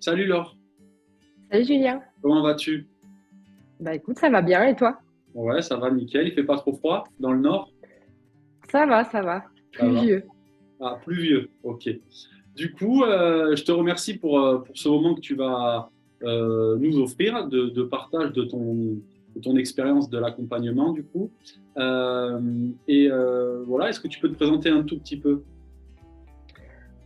Salut Laure, Salut Julien. comment vas-tu? Bah écoute, ça va bien et toi? Ouais, ça va nickel, il fait pas trop froid dans le nord? Ça va. Ça va. Pluvieux. Ah, pluvieux, ok. Du coup, je te remercie pour ce moment que tu vas nous offrir de partage de ton expérience de l'accompagnement du coup. Voilà, est-ce que tu peux te présenter un tout petit peu?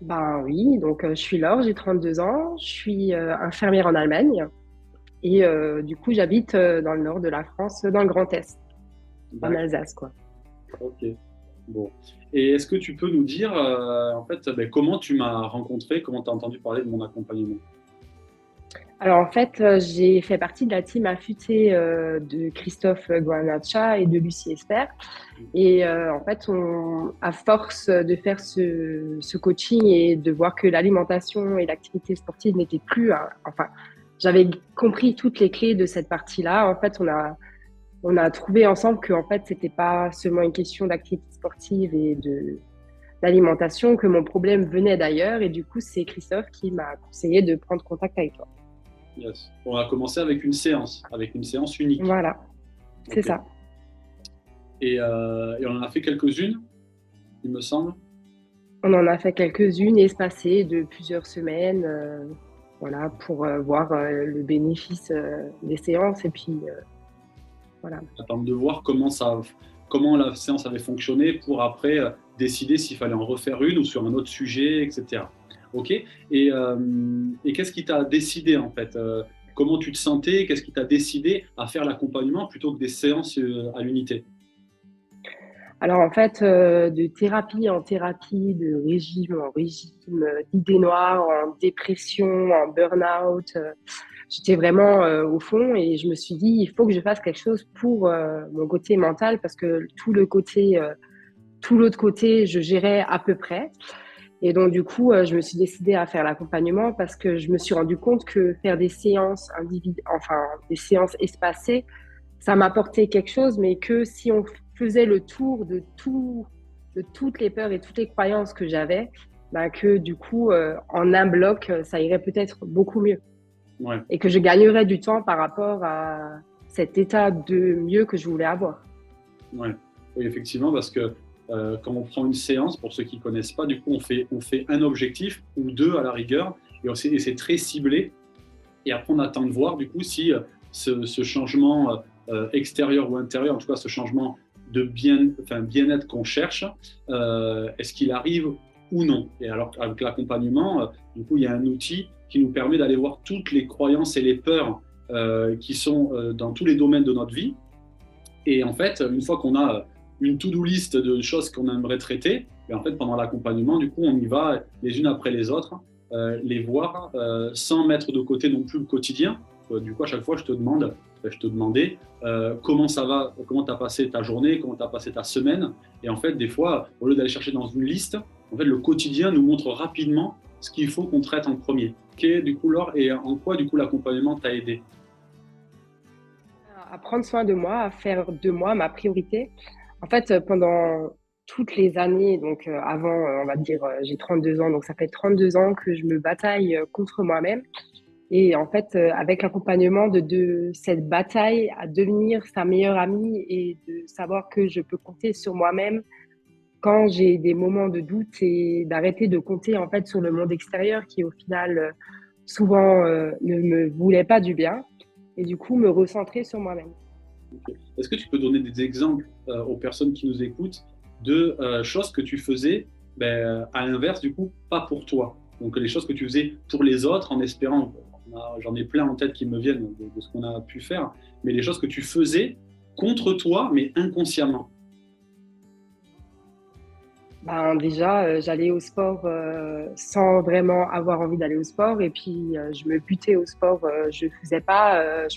Ben oui, donc je suis Laure, j'ai 32 ans, je suis infirmière en Allemagne et du coup j'habite dans le nord de la France, dans le Grand Est, en D'accord, Alsace quoi. ok. Bon. Et est-ce que tu peux nous dire en fait ben, comment tu m'as rencontré, comment tu as entendu parler de mon accompagnement? Alors en fait, j'ai fait partie de la team affûtée de Christophe Guanacha et de Lucie Esper. Et en fait, à force de faire ce coaching et de voir que l'alimentation et l'activité sportive n'étaient plus, enfin, j'avais compris toutes les clés de cette partie-là. En fait, on a trouvé ensemble que en fait, c'était pas seulement une question d'activité sportive et d'alimentation, que mon problème venait d'ailleurs. Et du coup, c'est Christophe qui m'a conseillé de prendre contact avec toi. Yes. On a commencé avec une séance unique. Voilà, c'est Ok. ça. Et on en a fait quelques-unes, il me semble. On en a fait quelques-unes espacées de plusieurs semaines, voilà, pour voir le bénéfice des séances et puis voilà. Attendre de voir comment la séance avait fonctionné pour après décider s'il fallait en refaire une ou sur un autre sujet, etc. Ok. Et qu'est-ce qui t'a décidé en fait comment tu te sentais? Qu'est-ce qui t'a décidé à faire l'accompagnement plutôt que des séances à l'unité? Alors en fait, de thérapie en thérapie, de régime en régime, d'idées noires, en dépression, en burn-out, j'étais vraiment au fond et je me suis dit, il faut que je fasse quelque chose pour mon côté mental parce que tout l'autre côté, je gérais à peu près. Et donc, du coup, je me suis décidée à faire l'accompagnement parce que je me suis rendu compte que faire des séances enfin, des séances espacées, ça m'apportait quelque chose, mais que si on faisait le tour de toutes les peurs et toutes les croyances que j'avais, ben que du coup, en un bloc, ça irait peut-être beaucoup mieux Ouais, et que je gagnerais du temps par rapport à cet état de mieux que je voulais avoir. ouais. Oui, effectivement, parce que quand on prend une séance, pour ceux qui ne connaissent pas, du coup, on fait un objectif ou deux à la rigueur, et c'est très ciblé. Et après, on attend de voir du coup si ce changement extérieur ou intérieur, en tout cas ce changement de bien-être qu'on cherche, est-ce qu'il arrive ou non. Et alors avec l'accompagnement, du coup, il y a un outil qui nous permet d'aller voir toutes les croyances et les peurs qui sont dans tous les domaines de notre vie. Et en fait, une fois qu'on a une to-do list de choses qu'on aimerait traiter, et en fait, pendant l'accompagnement, du coup, on y va les unes après les autres, les voir, sans mettre de côté non plus le quotidien. Du coup, à chaque fois, je te demandais comment ça va, comment tu as passé ta journée, comment tu as passé ta semaine. Et en fait, des fois, au lieu d'aller chercher dans une liste, en fait, le quotidien nous montre rapidement ce qu'il faut qu'on traite en premier. Ok, du coup, Laure, et en quoi, du coup, l'accompagnement t'a aidé? À prendre soin de moi, à faire de moi ma priorité. En fait, pendant toutes les années, donc avant, on va dire, j'ai 32 ans, donc ça fait 32 ans que je me bataille contre moi-même. Et en fait, avec l'accompagnement de cette bataille à devenir sa meilleure amie et de savoir que je peux compter sur moi-même quand j'ai des moments de doute et d'arrêter de compter en fait sur le monde extérieur qui au final souvent ne me voulait pas du bien et du coup me recentrer sur moi-même. Est-ce que tu peux donner des exemples aux personnes qui nous écoutent de choses que tu faisais à l'inverse, du coup, pas pour toi? Donc les choses que tu faisais pour les autres en espérant, j'en ai plein en tête qui me viennent de ce qu'on a pu faire, mais les choses que tu faisais contre toi, mais inconsciemment. Ben, déjà, j'allais au sport sans vraiment avoir envie d'aller au sport et puis je me butais au sport. Je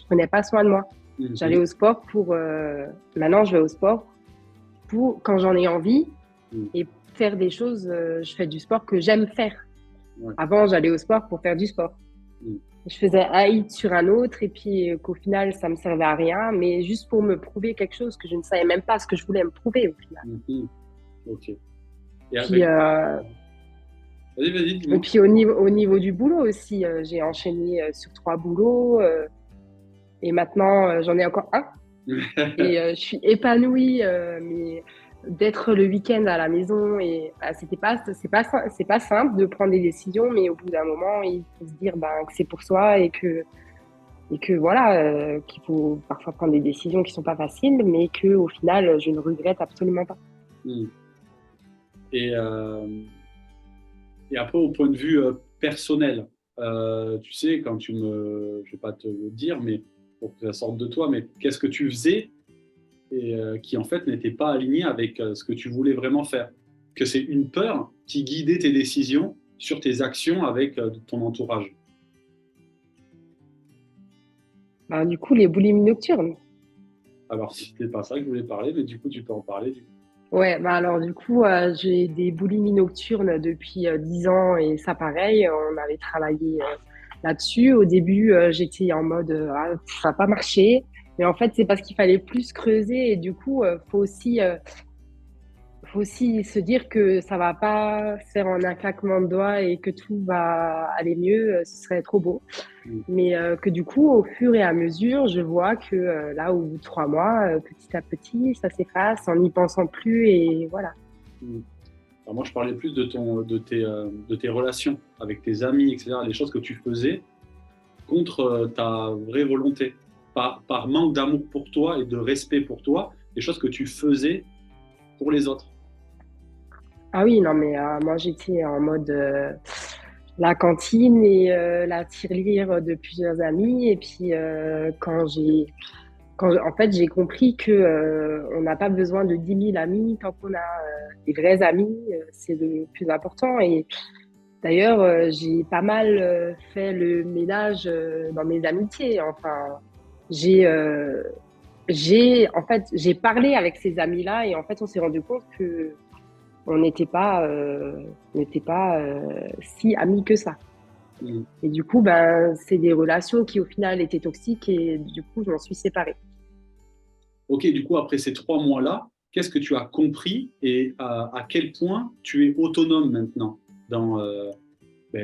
prenais pas soin de moi. J'allais Mhm. au sport pour. Maintenant, je vais au sport pour quand j'en ai envie Mhm. et faire des choses. Je fais du sport que j'aime faire. Ouais. Avant, j'allais au sport pour faire du sport. Mhm. Je faisais un hit sur un autre et puis qu'au final, ça me servait à rien, mais juste pour me prouver quelque chose que je ne savais même pas ce que je voulais me prouver au final. Mhm. Ok. Et Puis avec, Vas-y, Et dis-moi. puis au niveau du boulot aussi, j'ai enchaîné sur 3 boulots et maintenant j'en ai encore un. Et je suis épanouie, mais d'être le week-end à la maison et bah, c'est pas simple de prendre des décisions, mais au bout d'un moment, il faut se dire ben, que c'est pour soi et que voilà, qu'il faut parfois prendre des décisions qui sont pas faciles, mais que au final, je ne regrette absolument pas. Hmm. Et, et après, au point de vue personnel, tu sais, je vais pas te le dire, mais pour que ça sorte de toi, mais qu'est-ce que tu faisais et qui en fait n'était pas aligné avec ce que tu voulais vraiment faire? Que c'est une peur qui guidait tes décisions sur tes actions avec ton entourage. Ben, du coup, les boulimies nocturnes. Alors, c'était pas ça que je voulais parler, mais du coup, tu peux en parler. Ouais, bah alors du coup, j'ai des boulimies nocturnes depuis 10 ans et ça pareil, on avait travaillé là-dessus. Au début, j'étais en mode ah, ça n'a pas marché, mais en fait, c'est parce qu'il fallait plus creuser et du coup, faut aussi se dire que ça va pas se faire en un claquement de doigts et que tout va aller mieux, ce serait trop beau. Mm. Mais que du coup, au fur et à mesure, je vois que là, au bout de 3 mois, petit à petit, ça s'efface en n'y pensant plus et voilà. Mm. Alors moi, je parlais plus de tes relations avec tes amis, etc., les choses que tu faisais contre ta vraie volonté, par manque d'amour pour toi et de respect pour toi, les choses que tu faisais pour les autres. Ah oui, non, mais moi, j'étais en mode la cantine et la tirelire de plusieurs amis. Et puis, en fait, j'ai compris que on n'a pas besoin de 10 000 amis tant qu'on a des vrais amis, c'est le plus important. Et d'ailleurs, j'ai pas mal fait le ménage dans mes amitiés. Enfin, j'ai, euh, en fait, j'ai parlé avec ces amis-là et en fait, on s'est rendu compte que on n'était pas si amis que ça. Mm. Et du coup, ben, c'est des relations qui au final étaient toxiques et du coup, je m'en suis séparée. Ok, du coup, après ces 3 mois-là, qu'est-ce que tu as compris et à quel point tu es autonome maintenant dans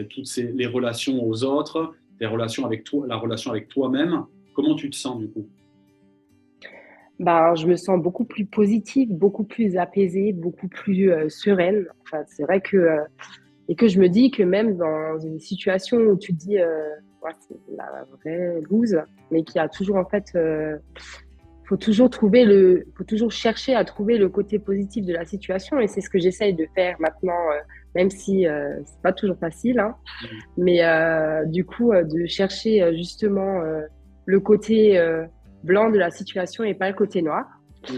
toutes les relations aux autres, les relations avec toi, la relation avec toi-même? Comment tu te sens du coup? Ben, je me sens beaucoup plus positive, beaucoup plus apaisée, beaucoup plus sereine. Enfin, c'est vrai et que je me dis que même dans une situation où tu te dis, ouais, c'est la vraie loose, mais qu'il y a toujours en fait faut toujours chercher à trouver le côté positif de la situation et c'est ce que j'essaye de faire maintenant, même si c'est pas toujours facile, hein, Mm. mais du coup de chercher justement le côté blanc de la situation et pas le côté noir. Mm.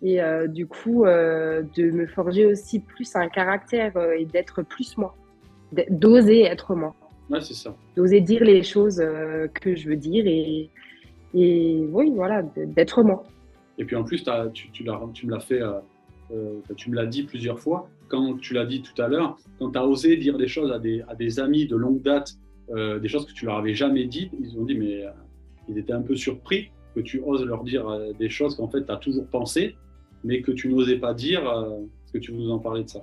Et du coup de me forger aussi plus un caractère et d'être plus moi, d'oser être moi, Ouais, c'est ça. d'oser dire les choses que je veux dire et oui voilà, d'être moi. Et puis en plus, tu me l'as fait, tu me l'as dit plusieurs fois. Quand tu l'as dit tout à l'heure, quand tu as osé dire des choses à des amis de longue date, des choses que tu leur avais jamais dites, ils ont dit, mais ils étaient un peu surpris que tu oses leur dire des choses qu'en fait tu as toujours pensé, mais que tu n'osais pas dire. Est-ce que tu veux nous en parler de ça?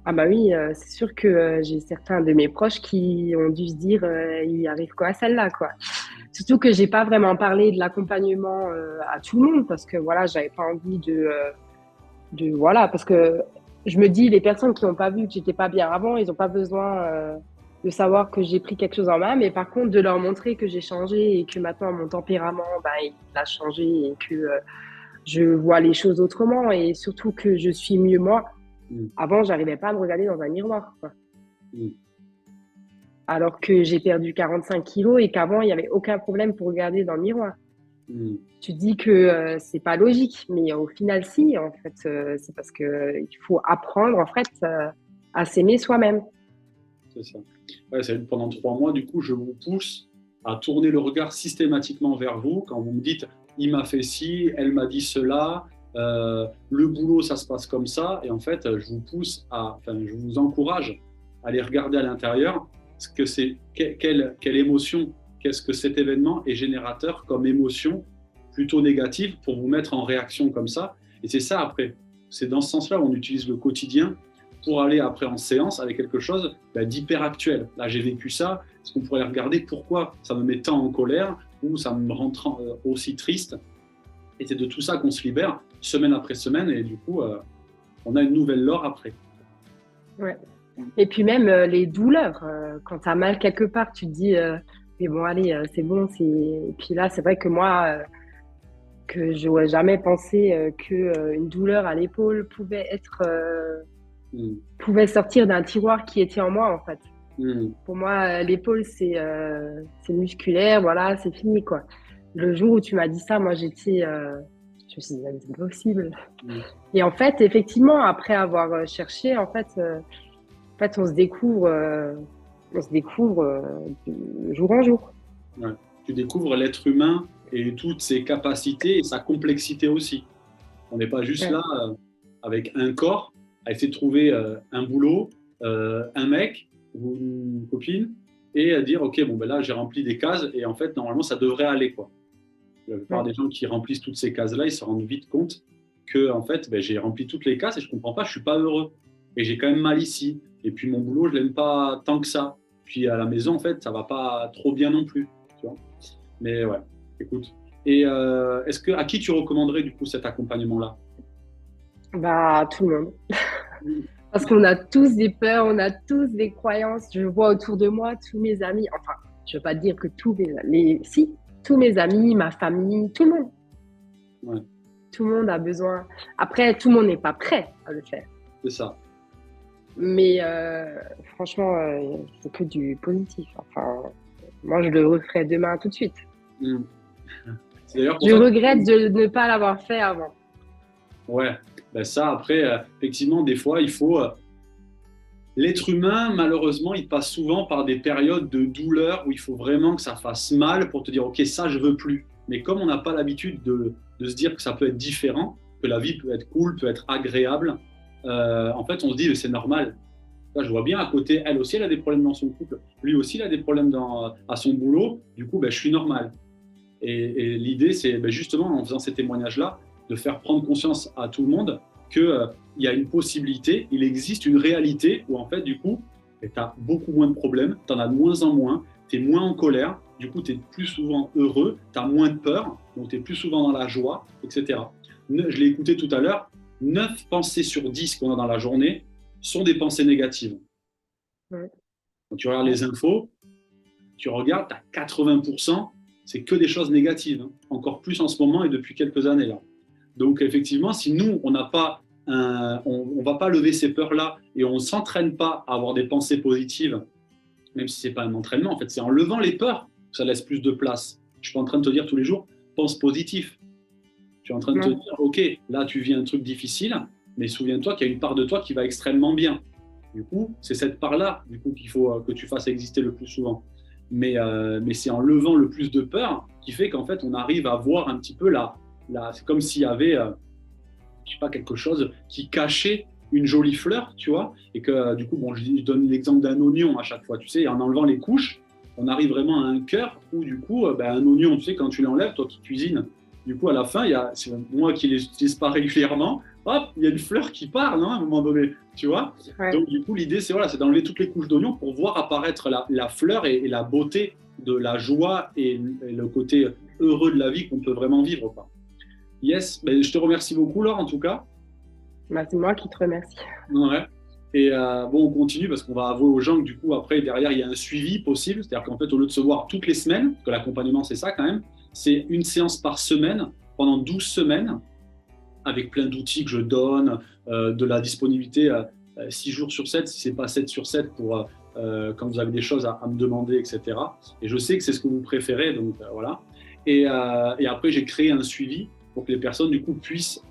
Ah bah oui, c'est sûr que j'ai certains de mes proches qui ont dû se dire il arrive quoi à celle-là quoi. Surtout que j'ai pas vraiment parlé de l'accompagnement à tout le monde parce que voilà, j'avais pas envie de voilà parce que je me dis les personnes qui n'ont pas vu que j'étais pas bien avant, ils ont pas besoin de savoir que j'ai pris quelque chose en main, mais par contre de leur montrer que j'ai changé et que maintenant mon tempérament bah, il a changé et que je vois les choses autrement et surtout que je suis mieux moi. Mm. Avant, j'arrivais pas à me regarder dans un miroir, quoi. Mm. Alors que j'ai perdu 45 kilos et qu'avant, il n'y avait aucun problème pour regarder dans le miroir. Mm. Tu dis que c'est pas logique, mais au final, si, en fait, c'est parce que il faut apprendre, en fait, à s'aimer soi-même. C'est ça. Ouais, pendant 3 mois, du coup, je vous pousse à tourner le regard systématiquement vers vous. Quand vous me dites, il m'a fait ci, elle m'a dit cela, le boulot, ça se passe comme ça. Et en fait, je vous encourage à aller regarder à l'intérieur ce que c'est, quelle émotion, qu'est-ce que cet événement est générateur comme émotion plutôt négative pour vous mettre en réaction comme ça. Et c'est ça après. C'est dans ce sens-là où on utilise le quotidien pour aller après en séance avec quelque chose d'hyper actuel. Là, j'ai vécu ça, est-ce qu'on pourrait regarder pourquoi ça me met tant en colère ou ça me rend aussi triste? Et c'est de tout ça qu'on se libère semaine après semaine et du coup, on a une nouvelle Laure après. Ouais. Et puis même les douleurs, quand tu as mal quelque part, tu te dis, mais bon, allez, c'est bon. Et puis là, c'est vrai que moi, que je n'aurais jamais pensé qu'une douleur à l'épaule pouvait sortir d'un tiroir qui était en moi, en fait. Pour moi, l'épaule, c'est musculaire, voilà, c'est fini, quoi. Le jour où tu m'as dit ça, moi, je me suis dit, c'est possible. Et en fait, effectivement, après avoir cherché, en fait, on se découvre, de jour en jour. Ouais. Tu découvres l'être humain et toutes ses capacités et sa complexité aussi. On n'est pas juste là avec un corps à essayer de trouver un boulot, un mec ou une copine et à dire ok, bon, ben là j'ai rempli des cases et en fait normalement ça devrait aller, quoi. La plupart des gens qui remplissent toutes ces cases-là, ils se rendent vite compte que en fait j'ai rempli toutes les cases et je comprends pas, je suis pas heureux et j'ai quand même mal ici et puis mon boulot je l'aime pas tant que ça. Puis à la maison en fait ça va pas trop bien non plus, tu vois. Mais ouais, écoute. Et à qui tu recommanderais du coup cet accompagnement-là? Bah, tout le monde. Parce qu'on a tous des peurs, on a tous des croyances. Je vois autour de moi tous mes amis, enfin, je ne veux pas dire que tous mes amis, ma famille, tout le monde. Ouais. Tout le monde a besoin. Après, tout le monde n'est pas prêt à le faire. C'est ça. Mais franchement, c'est que du positif. Enfin, moi, je le referai demain tout de suite. Je regrette de ne pas l'avoir fait avant. Ouais, ben ça après, effectivement, des fois, il faut... L'être humain, malheureusement, il passe souvent par des périodes de douleur où il faut vraiment que ça fasse mal pour te dire, ok, ça, je veux plus. Mais comme on n'a pas l'habitude de se dire que ça peut être différent, que la vie peut être cool, peut être agréable, en fait, on se dit, c'est normal. Là, je vois bien à côté, elle aussi, elle a des problèmes dans son couple. Lui aussi, il a des problèmes à son boulot. Du coup, je suis normal. Et l'idée, c'est justement, en faisant ces témoignages-là, de faire prendre conscience à tout le monde qu'il y a une possibilité, il existe une réalité où, en fait, du coup, tu as beaucoup moins de problèmes, tu en as de moins en moins, tu es moins en colère, du coup, tu es plus souvent heureux, tu as moins de peur, donc tu es plus souvent dans la joie, etc. Je l'ai écouté tout à l'heure, 9 pensées sur 10 qu'on a dans la journée sont des pensées négatives. Ouais. Quand tu regardes les infos, tu regardes, tu as 80%, c'est que des choses négatives, hein. Encore plus en ce moment et depuis quelques années là. Donc effectivement, si nous, on n'a pas on va pas lever ces peurs-là et on ne s'entraîne pas à avoir des pensées positives, même si ce n'est pas un entraînement, en fait, c'est en levant les peurs que ça laisse plus de place. Je suis pas en train de te dire tous les jours, pense positif. Je suis en train de te dire, ok, là tu vis un truc difficile, mais souviens-toi qu'il y a une part de toi qui va extrêmement bien. Du coup, c'est cette part-là du coup, qu'il faut que tu fasses exister le plus souvent. Mais c'est en levant le plus de peur qui fait qu'en fait, on arrive à voir un petit peu c'est comme s'il y avait, je sais pas, quelque chose qui cachait une jolie fleur, tu vois, et que du coup, bon, je donne l'exemple d'un oignon à chaque fois, tu sais, en enlevant les couches, on arrive vraiment à un cœur où du coup, un oignon, tu sais, quand tu l'enlèves, toi qui cuisines, du coup, à la fin, c'est moi qui les utilise pas régulièrement, hop, il y a une fleur qui part, non, à un moment donné, tu vois. Ouais. Donc, du coup, l'idée, c'est d'enlever toutes les couches d'oignon pour voir apparaître la fleur et la beauté de la joie et le côté heureux de la vie qu'on peut vraiment vivre, quoi. Yes, je te remercie beaucoup, Laure, en tout cas. C'est moi qui te remercie. Ouais. Et on continue parce qu'on va avouer aux gens que du coup, après, derrière, il y a un suivi possible. C'est-à-dire qu'en fait, au lieu de se voir toutes les semaines, que l'accompagnement, c'est ça quand même, c'est une séance par semaine pendant 12 semaines avec plein d'outils que je donne, de la disponibilité 6 jours sur 7, si ce n'est pas 7 sur 7 pour quand vous avez des choses à me demander, etc. Et je sais que c'est ce que vous préférez, donc voilà. Et après, j'ai créé un suivi pour que les personnes, du coup, puissent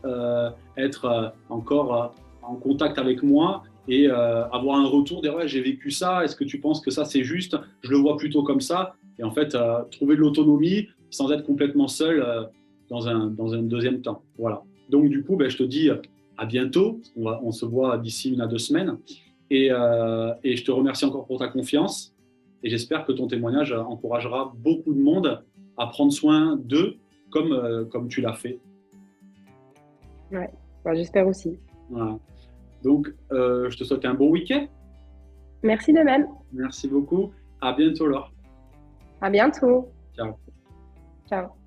être encore en contact avec moi et avoir un retour, dire ouais, j'ai vécu ça, est-ce que tu penses que ça c'est juste? Je le vois plutôt comme ça. Et en fait, trouver de l'autonomie sans être complètement seul dans un deuxième temps. Voilà. Donc, du coup, je te dis à bientôt. On se voit d'ici 1 à 2 semaines. Et je te remercie encore pour ta confiance. Et j'espère que ton témoignage encouragera beaucoup de monde à prendre soin d'eux comme tu l'as fait. Ouais, j'espère aussi. Voilà. Donc, je te souhaite un bon week-end. Merci de même. Merci beaucoup. À bientôt, Laure. À bientôt. Ciao. Ciao.